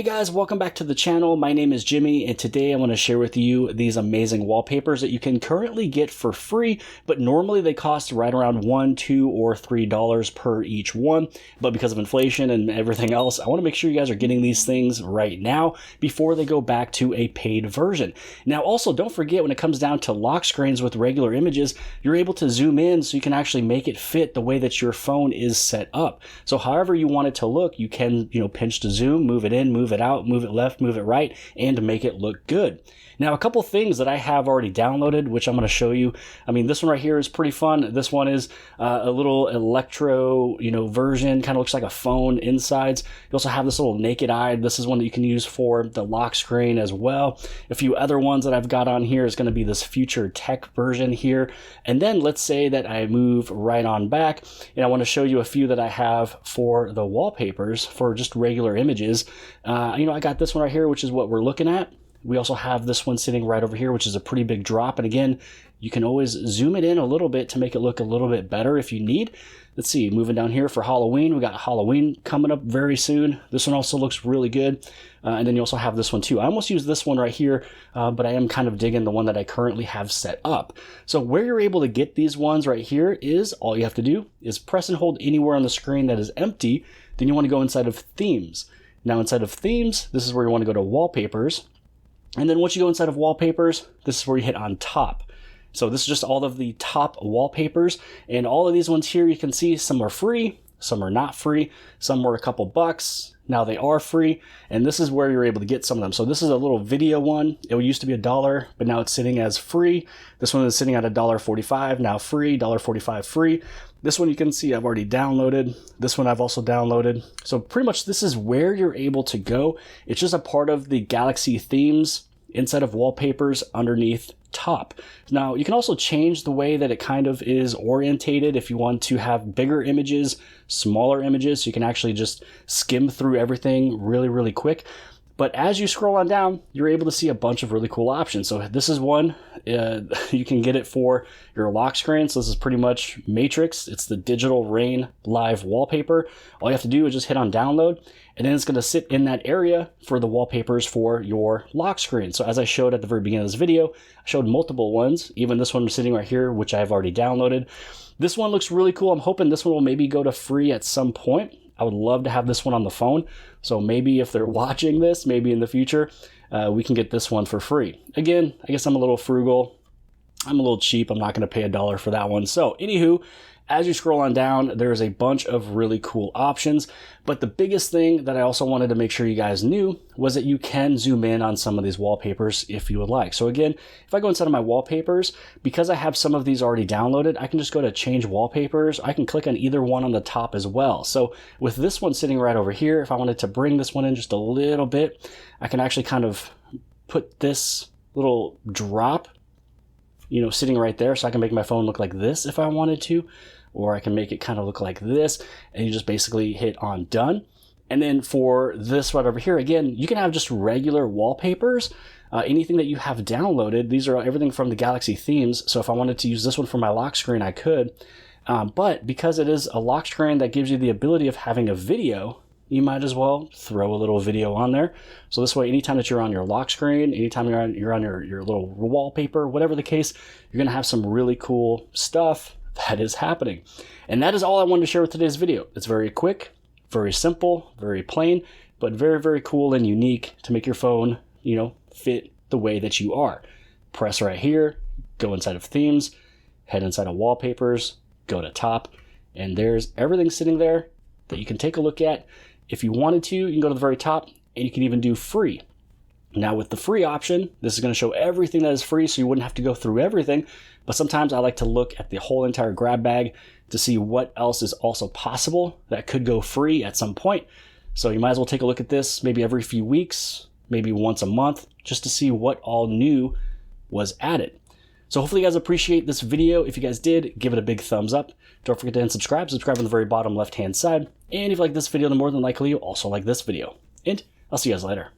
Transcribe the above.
Hey guys, welcome back to the channel. My name is Jimmy, and today I want to share with you these amazing wallpapers that you can currently get for free, but normally they cost right around $1, $2, or $3 per each one. But because of inflation and everything else, I want to make sure you guys are getting these things right now before they go back to a paid version. Now also, don't forget, when it comes down to lock screens with regular images, you're able to zoom in so you can actually make it fit the way that your phone is set up. So however you want it to look, you can, pinch to zoom, move it in, move it out, move it left, move it right, and make it look good. Now, a couple things that I have already downloaded, which I'm going to show you. I mean, this one right here is pretty fun. This one is a little electro, version, kind of looks like a phone insides. You also have this little naked eye. This is one that you can use for the lock screen as well. A few other ones that I've got on here is going to be this future tech version here. And then let's say that I move right on back, and I want to show you a few that I have for the wallpapers for just regular images. I got this one right here, which is what we're looking at. We also have this one sitting right over here, which is a pretty big drop. And again, you can always zoom it in a little bit to make it look a little bit better if you need. Let's see, moving down here for Halloween. We got Halloween coming up very soon. This one also looks really good. And then you also have this one too. I almost use this one right here, but I am kind of digging the one that I currently have set up. So where you're able to get these ones right here is all you have to do is press and hold anywhere on the screen that is empty. Then you want to go inside of themes. Now inside of themes, this is where you want to go to wallpapers. And then once you go inside of wallpapers, this is where you hit on top. So this is just all of the top wallpapers. And all of these ones here, you can see some are free, some are not free, some were a couple bucks. Now they are free. And this is where you're able to get some of them. So this is a little video one. It used to be $1, but now it's sitting as free. This one is sitting at $1.45, now free, $1.45 free. This one you can see I've already downloaded. This one I've also downloaded. So pretty much this is where you're able to go. It's just a part of the Galaxy themes inside of wallpapers underneath top. Now you can also change the way that it kind of is orientated if you want to have bigger images, smaller images, so you can actually just skim through everything really, really quick. But as you scroll on down, you're able to see a bunch of really cool options. So this is one, you can get it for your lock screen. So this is pretty much Matrix. It's the digital rain live wallpaper. All you have to do is just hit on download, and then it's going to sit in that area for the wallpapers for your lock screen. So as I showed at the very beginning of this video, I showed multiple ones. Even this one sitting right here, which I've already downloaded. This one looks really cool. I'm hoping this one will maybe go to free at some point. I would love to have this one on the phone. So maybe if they're watching this, maybe in the future, we can get this one for free. Again, I guess I'm a little frugal. I'm a little cheap. I'm not going to pay $1 for that one. So anywho, as you scroll on down, there's a bunch of really cool options. But the biggest thing that I also wanted to make sure you guys knew was that you can zoom in on some of these wallpapers if you would like. So again, if I go inside of my wallpapers, because I have some of these already downloaded, I can just go to change wallpapers. I can click on either one on the top as well. So with this one sitting right over here, if I wanted to bring this one in just a little bit, I can actually kind of put this little drop, sitting right there. So I can make my phone look like this if I wanted to. Or I can make it kind of look like this, and you just basically hit on done. And then for this right over here, again, you can have just regular wallpapers, anything that you have downloaded. These are everything from the Galaxy themes. So if I wanted to use this one for my lock screen, I could. But because it is a lock screen that gives you the ability of having a video, you might as well throw a little video on there. So this way, anytime that you're on your lock screen, anytime you're on your little wallpaper, whatever the case, you're gonna have some really cool stuff that is happening. And that is all I wanted to share with today's video. It's very quick, very simple, very plain, but very, very cool and unique to make your phone, fit the way that you are. Press right here, go inside of themes, head inside of wallpapers, go to top, and there's everything sitting there that you can take a look at. If you wanted to, you can go to the very top, and you can even do free. Now with the free option, this is going to show everything that is free, so you wouldn't have to go through everything. But sometimes I like to look at the whole entire grab bag to see what else is also possible that could go free at some point. So you might as well take a look at this maybe every few weeks, maybe once a month, just to see what all new was added. So hopefully you guys appreciate this video. If you guys did, give it a big thumbs up. Don't forget to subscribe on the very bottom left-hand side. And if you like this video, then more than likely you'll also like this video. And I'll see you guys later.